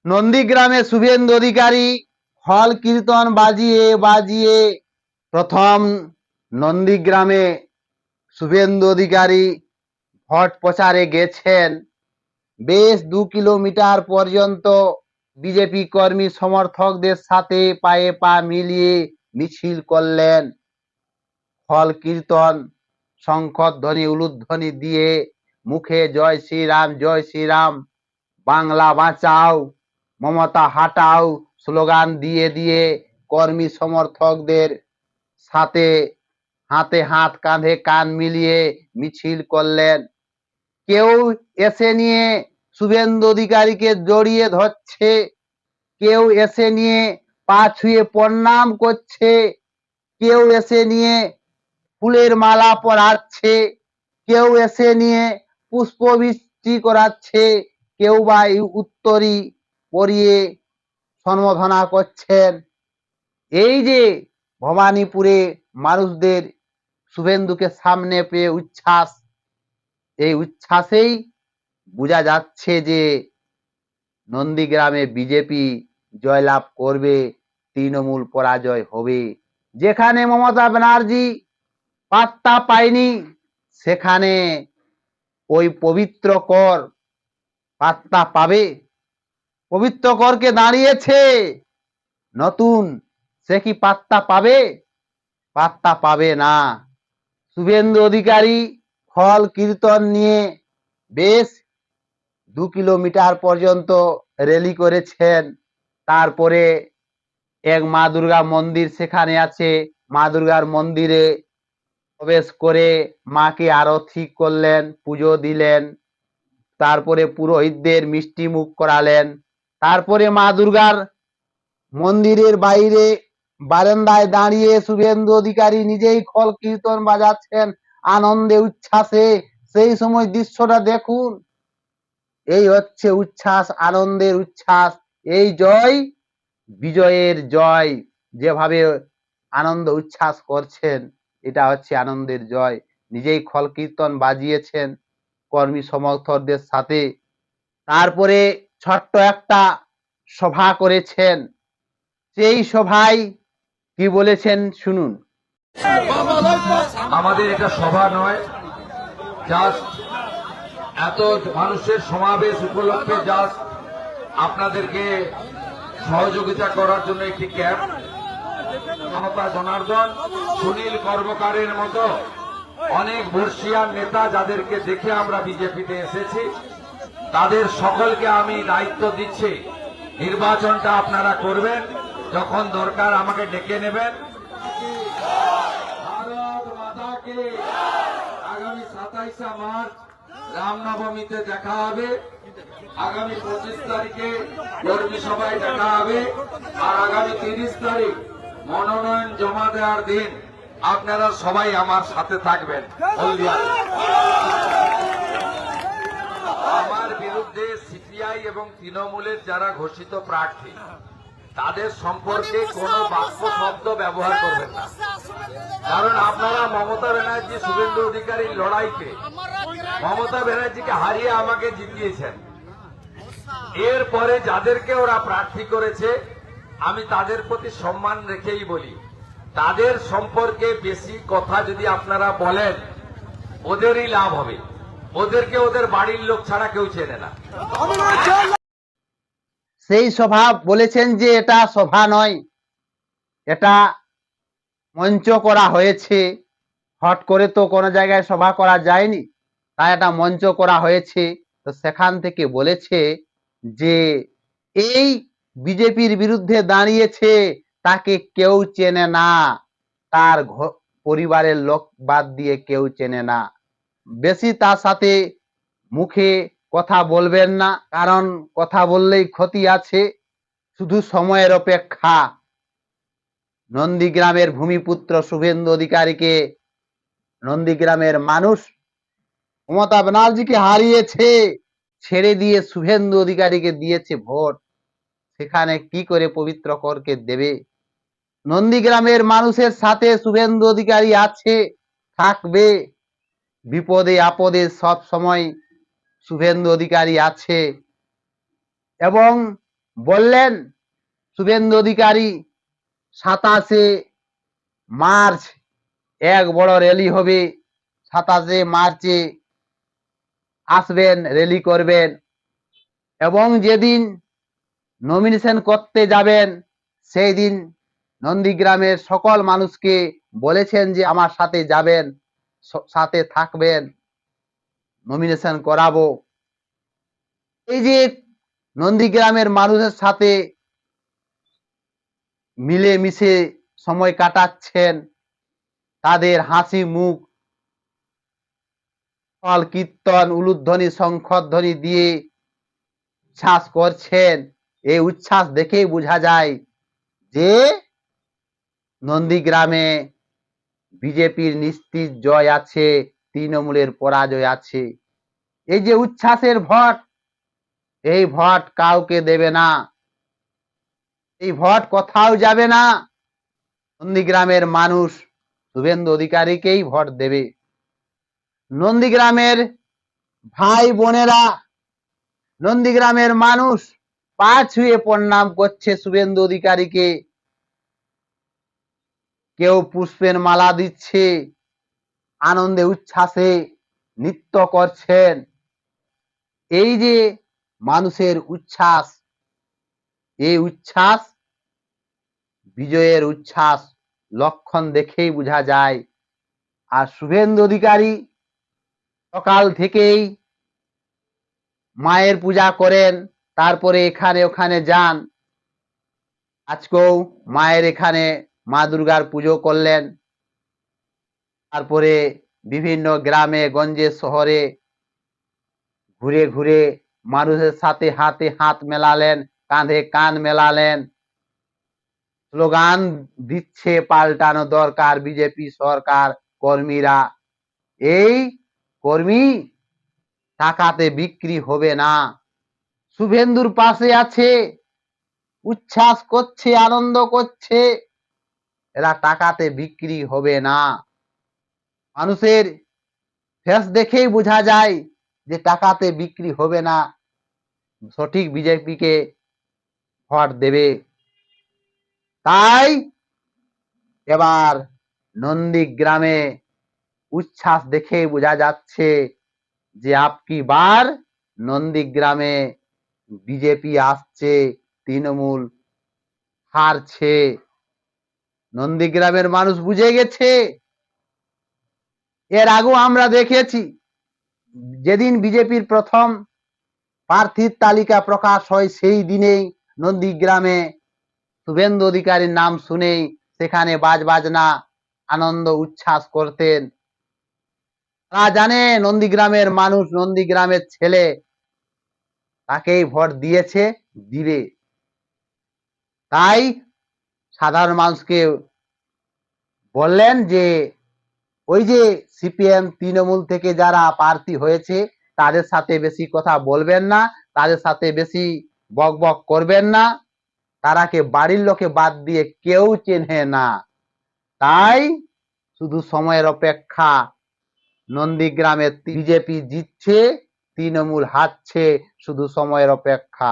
নন্দীগ্রামে শুভেন্দু অধিকারী হল কীর্তন বাজিয়ে বাজিয়ে প্রথম নন্দীগ্রামে শুভেন্দু অধিকারী ভোট প্রচারে গেছেন। বেশ 2 কিলোমিটার পর্যন্ত বিজেপি কর্মী সমর্থকদের সাথে পায়ে পা মিলিয়ে মিছিল করলেন। হল কীর্তন, শঙ্খধ্বনি, উলুধ্বনি দিয়ে মুখে জয় শ্রীরাম, বাংলা বাঁচাও, মমতা হাটাও স্লোগান দিয়ে দিয়ে কর্মী সমর্থকদের সাথে হাতে হাত কাঁধে কাঁধ মিলিয়ে মিছিল করলেন। কেউ এসে নিয়ে শুভেন্দু অধিকারীকে জড়িয়ে ধরছে, কেউ এসে নিয়ে পা ছুঁয়ে প্রণাম করছে, কেউ এসে নিয়ে ফুলের মালা পরাচ্ছে, কেউ এসে নিয়ে পুষ্পবৃষ্টি করাচ্ছে, কেউ বা উত্তরী পরিয়ে সম্বোধনা করছেন। এই যে ভবানীপুরে মানুষদের শুভেন্দুকে সামনে পেয়ে উচ্ছ্বাস, এই উচ্ছ্বাসেই বোঝা যাচ্ছে যে নন্দীগ্রামে বিজেপি জয়লাভ করবে, তৃণমূল পরাজয় হবে। যেখানে মমতা ব্যানার্জি পাত্তা পায়নি, সেখানে ওই পবিত্র কর পাত্তা পাবে। পবিত্র করকে দাঁড়িয়েছে নতুন, সে কি পাত্তা পাবে? পাত্তা পাবে না। শুভেন্দু অধিকারী হল কীর্তন নিয়ে বেশ 2 কিলোমিটার পর্যন্ত র্যালি করেছেন। তারপরে এক মা দুর্গা মন্দির সেখানে আছে, মা দুর্গার মন্দিরে প্রবেশ করে মাকে আরতি করলেন, পুজো দিলেন, তারপরে পুরোহিতদের মিষ্টি মুখ করালেন। তারপরে মা দুর্গার মন্দিরের বাইরে বারান্দায় দাঁড়িয়ে শুভেন্দু অধিকারী নিজেই খল কীর্তন বাজাচ্ছেন আনন্দে উচ্ছ্বাসে। সেই সময় দৃশ্যটা দেখুন, এই হচ্ছে উচ্ছ্বাস, আনন্দের উচ্ছ্বাস। এই জয় বিজয়ের জয়, যেভাবে আনন্দ উচ্ছ্বাস করছেন, এটা হচ্ছে আনন্দের জয়। নিজেই খল কীর্তন বাজিয়েছেন কর্মী সমর্থকদের সাথে। তারপরে ছোট্ট একটা সভা করেছেন। সেই সভায় কি বলেছেন শুনুন। আমাদের এটা সভা নয়, জাস্ট এত মানুষের সমাবেশ উপলক্ষে জাস্ট আপনাদেরকে সহযোগিতা করার জন্য একটি ক্যাম্প। মমতা জনার্দন, সুনীল কর্মকারের মতো অনেক বর্ষিয়ান নেতা যাদেরকে দেখে আমরা বিজেপিতে এসেছি, তাদের সকলকে আমি দায়িত্ব দিচ্ছি, নির্বাচনটা আপনারা করবেন, যখন দরকার আমাকে ডেকে নেবেন। ভারত মাতা কি। আগামী 27 মার্চ রামনবমীতে দেখা হবে, আগামী 25 তারিখে কর্মী সভায় দেখা হবে, আর আগামী 30 তারিখ মনোনয়ন জমা দেওয়ার দিন আপনারা সবাই আমার সাথে থাকবেন হলদিয়াতে। আমার বিরুদ্ধে সিপিআই এবং তৃণমূলের যারা ঘোষিত প্রার্থী, তাদের সম্পর্কে কোনো বাক্য শব্দ ব্যবহার করবেন না, কারণ আপনারা মমতা ব্যানার্জি শুভেন্দু অধিকারীর লড়াইকে, মমতা ব্যানার্জিকে হারিয়ে আমাকে জিতিয়েছেন। এরপরে যাদেরকে ওরা প্রার্থী করেছে, আমি তাদের প্রতি সম্মান রেখেই বলি, তাদের সম্পর্কে বেশি কথা যদি আপনারা বলেন, ওদেরই লাভ হবে। ওদেরকে ওদের বাড়ির লোক ছাড়া কেউ চেনে না। সেই সভা বলেছেন যে এটা সভা নয়, এটা মঞ্চ করা হয়েছে। হট করে তো কোনো জায়গায় সভা করা যায়নি, তাই এটা মঞ্চ করা হয়েছে। তো সেখান থেকে বলেছে যে এই বিজেপির বিরুদ্ধে দাঁড়িয়েছে, তাকে কেউ চেনে না, তার পরিবারের লোক বাদ দিয়ে কেউ চেনে না। বেশি তার সাথে মুখে কথা বলবেন না, কারণ কথা বললেই ক্ষতি আছে। শুধু সময়ের অপেক্ষা। নন্দীগ্রামের ভূমিপুত্র শুভেন্দু অধিকারীকে নন্দীগ্রামের মানুষ মমতা ব্যানার্জিকে হারিয়েছে, ছেড়ে দিয়ে শুভেন্দু অধিকারীকে দিয়েছে ভোট। সেখানে কি করে পবিত্র করকে দেবে? নন্দীগ্রামের মানুষের সাথে শুভেন্দু অধিকারী আছে, থাকবে। বিপদে আপদে সব সময় শুভেন্দু অধিকারী আছে। এবং বললেন শুভেন্দু অধিকারী 27 মার্চ এক বড় র্যালি হবে, 27 মার্চে আসবেন, র্যালি করবেন। এবং যেদিন নমিনেশন করতে যাবেন, সেই দিন নন্দীগ্রামের সকল মানুষকে বলেছেন যে আমার সাথে যাবেন, সাথে থাকবেন, নমিনেশন করাবো। এই যে নন্দীগ্রামের মানুষের সাথে মিলে মিশে সময় কাটাচ্ছেন, তাদের হাসি মুখ, ফল কীর্তন, উলুধ্বনি, শঙ্খধ্বনি দিয়ে উচ্ছ্বাস করছেন। এই উচ্ছ্বাস দেখেই বোঝা যায় যে নন্দীগ্রামে বিজেপির নিশ্চিত জয় আছে, তৃণমূলের পরাজয় আছে। এই যে উচ্ছ্বাসের ভোট, এই ভোট কাউকে দেবে না, এই ভোট কোথাও যাবে না। নন্দীগ্রামের মানুষ শুভেন্দু অধিকারীকেই ভোট দেবে। নন্দীগ্রামের ভাই বোনেরা, নন্দীগ্রামের মানুষ পা ছুঁয়ে প্রণাম করছে শুভেন্দু অধিকারীকে। কেউ পুষ্পের মালা দিচ্ছে, আনন্দে উচ্ছ্বাসে নৃত্য করছেন। এই যে মানুষের উচ্ছ্বাস, এই উচ্ছ্বাস বিজয়ের উচ্ছ্বাস, লক্ষণ দেখেই বোঝা যায়। আর শুভেন্দু অধিকারী সকাল থেকেই মায়ের পূজা করেন, তারপরে এখানে ওখানে যান। আজকেও মায়ের এখানে মা দুর্গার পুজো করলেন। তারপরে বিভিন্ন গ্রামে গঞ্জে শহরে ঘুরে ঘুরে মানুষের সাথে হাতে হাত মেলালেন, কাঁধে কাঁধ মেলালেন। স্লোগান দিচ্ছে পাল্টানো দরকার বিজেপি সরকার। কর্মীরা, এই কর্মী টাকাতে বিক্রি হবে না। শুভেন্দুর পাশে আছে, উচ্ছ্বাস করছে, আনন্দ করছে। এরা টাকাতে বিক্রি হবে না। মানুষের ফেস দেখেই বোঝা যায় যে টাকাতে বিক্রি হবে না, সঠিক বিজেপিকে ভোট দেবে। তাই এবার নন্দীগ্রামে উচ্ছ্বাস দেখে বোঝা যাচ্ছে যে আপকি বার নন্দীগ্রামে বিজেপি আসছে, তৃণমূল হারছে। নন্দীগ্রামের মানুষ বুঝে গেছে। এর আগেও আমরা দেখেছি, যেদিন বিজেপির প্রথম প্রার্থীর তালিকা প্রকাশ হয় সেই দিনেই নন্দীগ্রামে শুভেন্দু অধিকারীর নাম শুনেই সেখানে বাজনা আনন্দ উচ্ছ্বাস করতেন। তারা জানে নন্দীগ্রামের মানুষ, নন্দীগ্রামের ছেলে তাকেই ভোট দিয়েছে, দিবে। তাই সাধারণ মানুষকে বললেন যে ওই যে সিপিএম তৃণমূল থেকে যারা প্রার্থী হয়েছে তাদের সাথে বেশি কথা বলবেন না, তাদের সাথে বেশি বক বক করবেন না, তারাকে বাড়ির লোকে বাদ দিয়ে কেউ চেনে না। তাই শুধু সময়ের অপেক্ষা। নন্দীগ্রামে বিজেপি জিতছে, তৃণমূল হারছে, শুধু সময়ের অপেক্ষা।